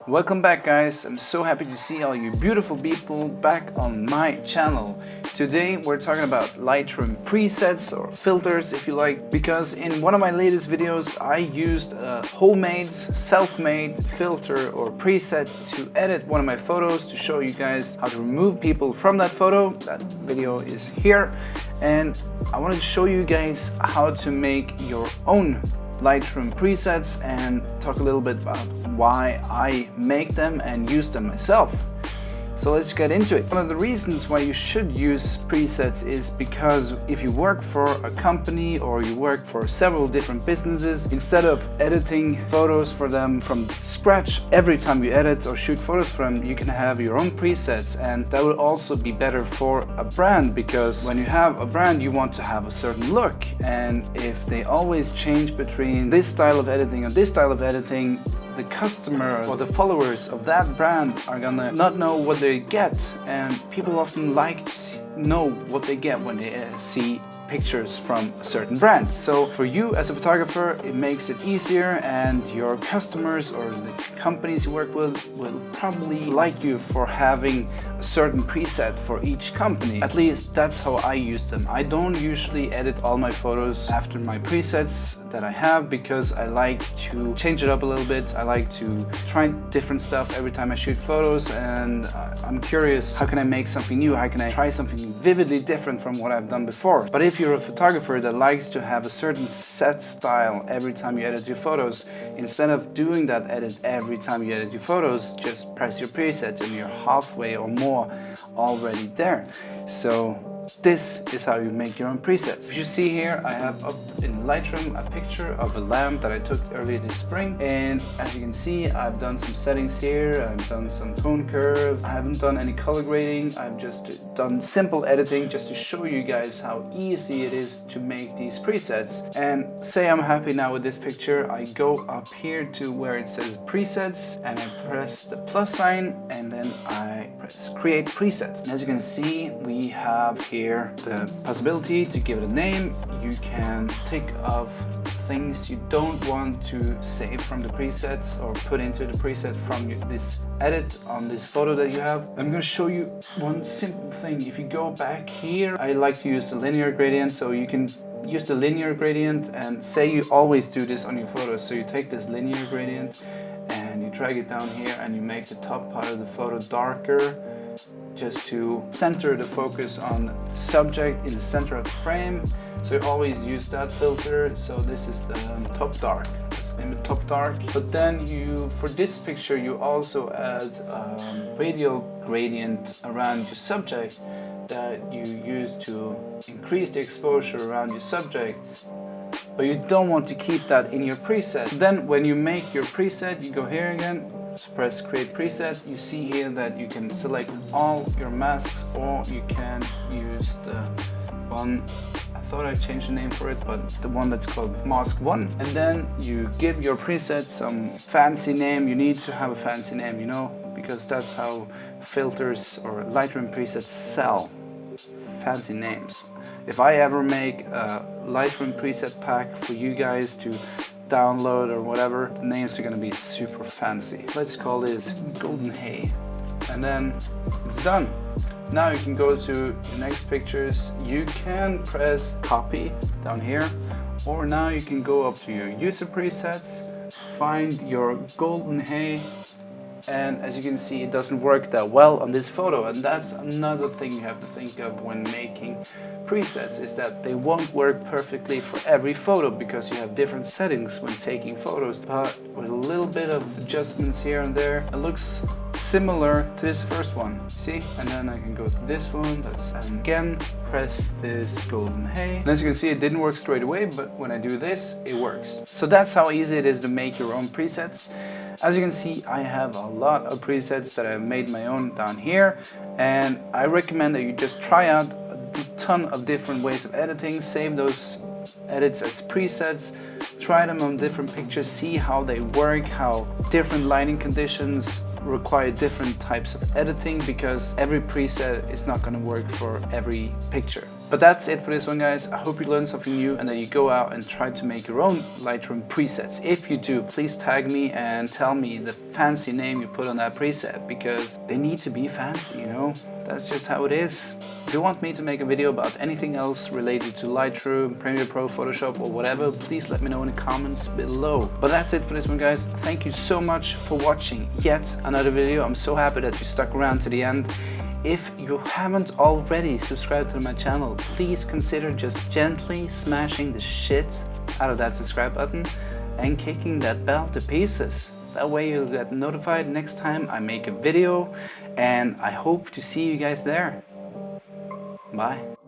Welcome back, guys. I'm so happy to see all you beautiful people back on my channel. Today we're talking about Lightroom presets or filters, if you like, because in one of my latest videos I used a homemade, self-made filter or preset to edit one of my photos to show you guys how to remove people from that photo. That video is here, and I wanted to show you guys how to make your own Lightroom presets and talk a little bit about why I make them and use them myself. So let's get into it. One of the reasons why you should use presets is because if you work for a company or you work for several different businesses, instead of editing photos for them from scratch every time you edit or shoot photos for them, you can have your own presets, and that will also be better for a brand, because when you have a brand you want to have a certain look, and if they always change between this style of editing or this style of editing, the customer or the followers of that brand are gonna not know what they get, and people often like to know what they get when they see pictures from a certain brand. So for you as a photographer, it makes it easier, and your customers or the companies you work with will probably like you for having a certain preset for each company. At least that's how I use them. I don't usually edit all my photos after my presets that I have, because I like to change it up a little bit. I like to try different stuff every time I shoot photos, and I'm curious, how can I make something new? How can I try something vividly different from what I've done before? But if you're a photographer that likes to have a certain set style every time you edit your photos, instead of doing that edit every time you edit your photos, just press your preset and you're halfway or more already there. So this is how you make your own presets. If you see here, I have up in Lightroom a picture of a lamp that I took earlier this spring, and as you can see, I've done some settings here. I've done some tone curve. I haven't done any color grading. I've just done simple editing just to show you guys how easy it is to make these presets. And say I'm happy now with this picture, I go up here to where it says presets, and I press the plus sign, and then I press create preset. And as you can see, we have here the possibility to give it a name. You can take off things you don't want to save from the preset or put into the preset from this edit on this photo that you have. I'm going to show you one simple thing. If you go back here, I like to use the linear gradient, so you can use the linear gradient, and say you always do this on your photos. So you take this linear gradient and you drag it down here, and you make the top part of the photo darker, just to center the focus on the subject in the center of the frame. So you always use that filter. So this is the top dark. Let's name it top dark. But then for this picture, you also add radial gradient around your subject that you use to increase the exposure around your subject. But you don't want to keep that in your preset. Then when you make your preset, you go here again, press create preset. You see here that you can select all your masks, or you can use the one, I thought I changed the name for it, but the one that's called mask 1. And then you give your preset some fancy name. You need to have a fancy name, you know, because that's how filters or Lightroom presets sell. Fancy names. If I ever make a Lightroom preset pack for you guys to download or whatever, the names are going to be super fancy. Let's call this Golden Hay, and then it's done. Now you can go to your next pictures. You can press copy down here, or now you can go up to your user presets, find your Golden Hay, and as you can see, it doesn't work that well on this photo. And that's another thing you have to think of when making presets, is that they won't work perfectly for every photo, because you have different settings when taking photos. But with a little bit of adjustments here and there, it looks similar to this first one, see? And then I can go to this one, and again press this Golden Hay. And as you can see, it didn't work straight away, but when I do this, it works. So that's how easy it is to make your own presets. As you can see, I have a lot of presets that I've made my own down here, and I recommend that you just try out a ton of different ways of editing. Save those edits as presets, try them on different pictures, see how they work, how different lighting conditions require different types of editing, because every preset is not going to work for every picture. But that's it for this one, guys. I hope you learned something new and that you go out and try to make your own Lightroom presets. If you do, please tag me and tell me the fancy name you put on that preset, because they need to be fancy, you know? That's just how it is. If you want me to make a video about anything else related to Lightroom, Premiere Pro, Photoshop or whatever, please let me know in the comments below. But that's it for this one, guys. Thank you so much for watching yet another video. I'm so happy that you stuck around to the end. If you haven't already subscribed to my channel, please consider just gently smashing the shit out of that subscribe button and kicking that bell to pieces. That way you'll get notified next time I make a video, and I hope to see you guys there. Bye.